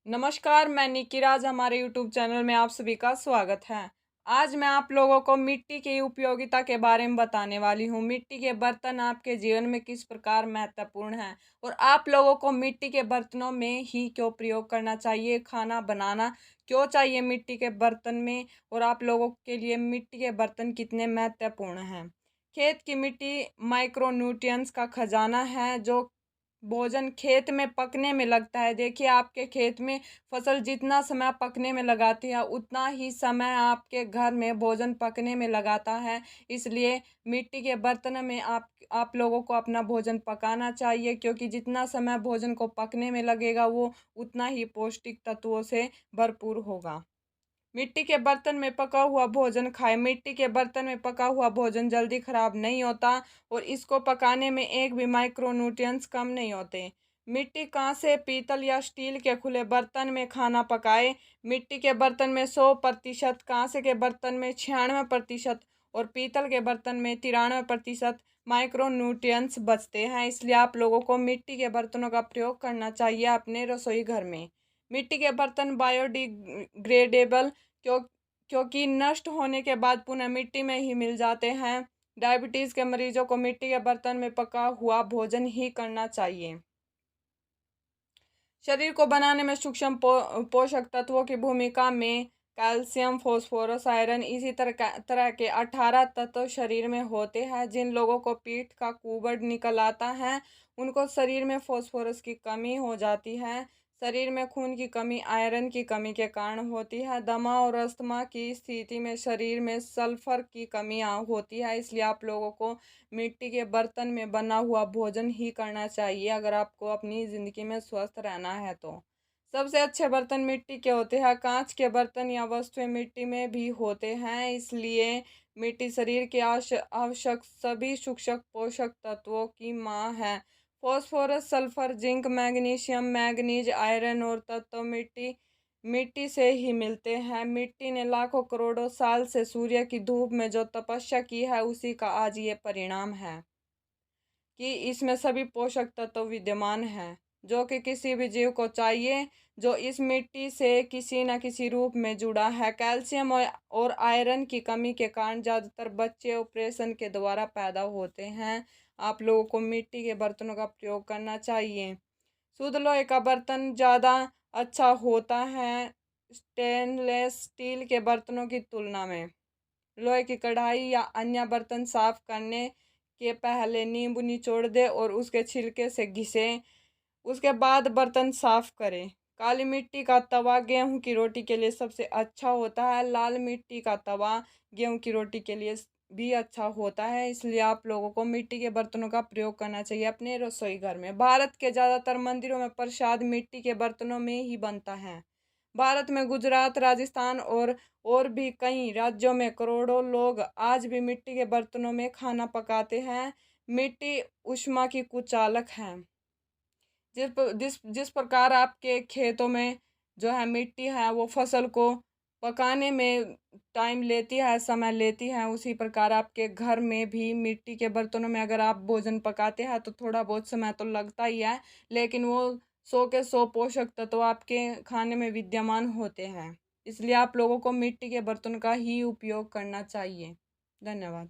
नमस्कार, मैं निकी राज। हमारे यूट्यूब चैनल में आप सभी का स्वागत है। आज मैं आप लोगों को मिट्टी की उपयोगिता के बारे में बताने वाली हूँ। मिट्टी के बर्तन आपके जीवन में किस प्रकार महत्वपूर्ण हैं और आप लोगों को मिट्टी के बर्तनों में ही क्यों प्रयोग करना चाहिए, खाना बनाना क्यों चाहिए मिट्टी के बर्तन में, और आप लोगों के लिए मिट्टी के बर्तन कितने महत्वपूर्ण हैं। खेत की मिट्टी माइक्रोन्यूट्रिएंट्स का खजाना है, जो भोजन खेत में पकने में लगता है। देखिए, आपके खेत में फसल जितना समय पकने में लगाती है, उतना ही समय आपके घर में भोजन पकने में लगाता है। इसलिए मिट्टी के बर्तन में आप लोगों को अपना भोजन पकाना चाहिए, क्योंकि जितना समय भोजन को पकने में लगेगा, वो उतना ही पौष्टिक तत्वों से भरपूर होगा। मिट्टी के बर्तन में पका हुआ भोजन खाएं। मिट्टी के बर्तन में पका हुआ भोजन जल्दी खराब नहीं होता और इसको पकाने में एक भी माइक्रोन्यूट्रिएंट्स कम नहीं होते। मिट्टी, कांसे, पीतल या स्टील के खुले बर्तन में खाना पकाएं। मिट्टी के बर्तन में 100%, कांसे के बर्तन में 96% और पीतल के बर्तन में 93% माइक्रोन्यूट्रिएंट्स बचते हैं। इसलिए आप लोगों को मिट्टी के बर्तनों का प्रयोग करना चाहिए अपने रसोई घर में। मिट्टी के बर्तन बायोडिग्रेडेबल क्यों क्योंकि नष्ट होने के बाद पुनः मिट्टी में ही मिल जाते हैं। डायबिटीज़ के मरीजों को मिट्टी के बर्तन में पका हुआ भोजन ही करना चाहिए। शरीर को बनाने में सूक्ष्म पोषक तत्वों की भूमिका में कैल्शियम, फास्फोरस, आयरन, इसी तरह के 18 तत्व शरीर में होते हैं। जिन लोगों को पीठ का कुबड़ निकल आता है, उनको शरीर में फास्फोरस की कमी हो जाती है। शरीर में खून की कमी आयरन की कमी के कारण होती है। दमा और अस्थमा की स्थिति में शरीर में सल्फर की कमी होती है। इसलिए आप लोगों को मिट्टी के बर्तन में बना हुआ भोजन ही करना चाहिए, अगर आपको अपनी ज़िंदगी में स्वस्थ रहना है तो। सबसे अच्छे बर्तन मिट्टी के होते हैं। कांच के बर्तन या वस्तुएं मिट्टी में भी होते हैं। इसलिए मिट्टी शरीर के आवश्यक सभी सूक्ष्म पोषक तत्वों की माँ है। Phosphorus, sulphur, zinc, magnesium, manganese, iron और तत्व मिट्टी मिट्टी से ही मिलते हैं। मिट्टी ने लाखों करोड़ों साल से सूर्य की धूप में जो तपस्या की है, उसी का आज ये परिणाम है कि इसमें सभी पोषक तत्व विद्यमान हैं, जो कि किसी भी जीव को चाहिए, जो इस मिट्टी से किसी न किसी रूप में जुड़ा है। कैल्शियम और आयरन की कमी के कारण ज़्यादातर बच्चे ऑपरेशन के द्वारा पैदा होते हैं। आप लोगों को मिट्टी के बर्तनों का प्रयोग करना चाहिए। शुद्ध लोहे का बर्तन ज़्यादा अच्छा होता है स्टेनलेस स्टील के बर्तनों की तुलना में। लोहे की कढ़ाई या अन्य बर्तन साफ करने के पहले नींबू निचोड़ दें और उसके छिलके से घिसें। उसके बाद बर्तन साफ करें। काली मिट्टी का तवा गेहूं की रोटी के लिए सबसे अच्छा होता है। लाल मिट्टी का तवा गेहूं की रोटी के लिए भी अच्छा होता है। इसलिए आप लोगों को मिट्टी के बर्तनों का प्रयोग करना चाहिए अपने रसोई घर में। भारत के ज़्यादातर मंदिरों में प्रसाद मिट्टी के बर्तनों में ही बनता है। भारत में गुजरात, राजस्थान और भी कई राज्यों में करोड़ों लोग आज भी मिट्टी के बर्तनों में खाना पकाते हैं। मिट्टी ऊष्मा की कुचालक है। जिस प्रकार आपके खेतों में जो है मिट्टी है, वो फसल को पकाने में टाइम लेती है, समय लेती है, उसी प्रकार आपके घर में भी मिट्टी के बर्तनों में अगर आप भोजन पकाते हैं तो थोड़ा बहुत समय तो लगता ही है, लेकिन वो 100 के 100 पोषक तत्व आपके खाने में विद्यमान होते हैं। इसलिए आप लोगों को मिट्टी के बर्तन का ही उपयोग करना चाहिए। धन्यवाद।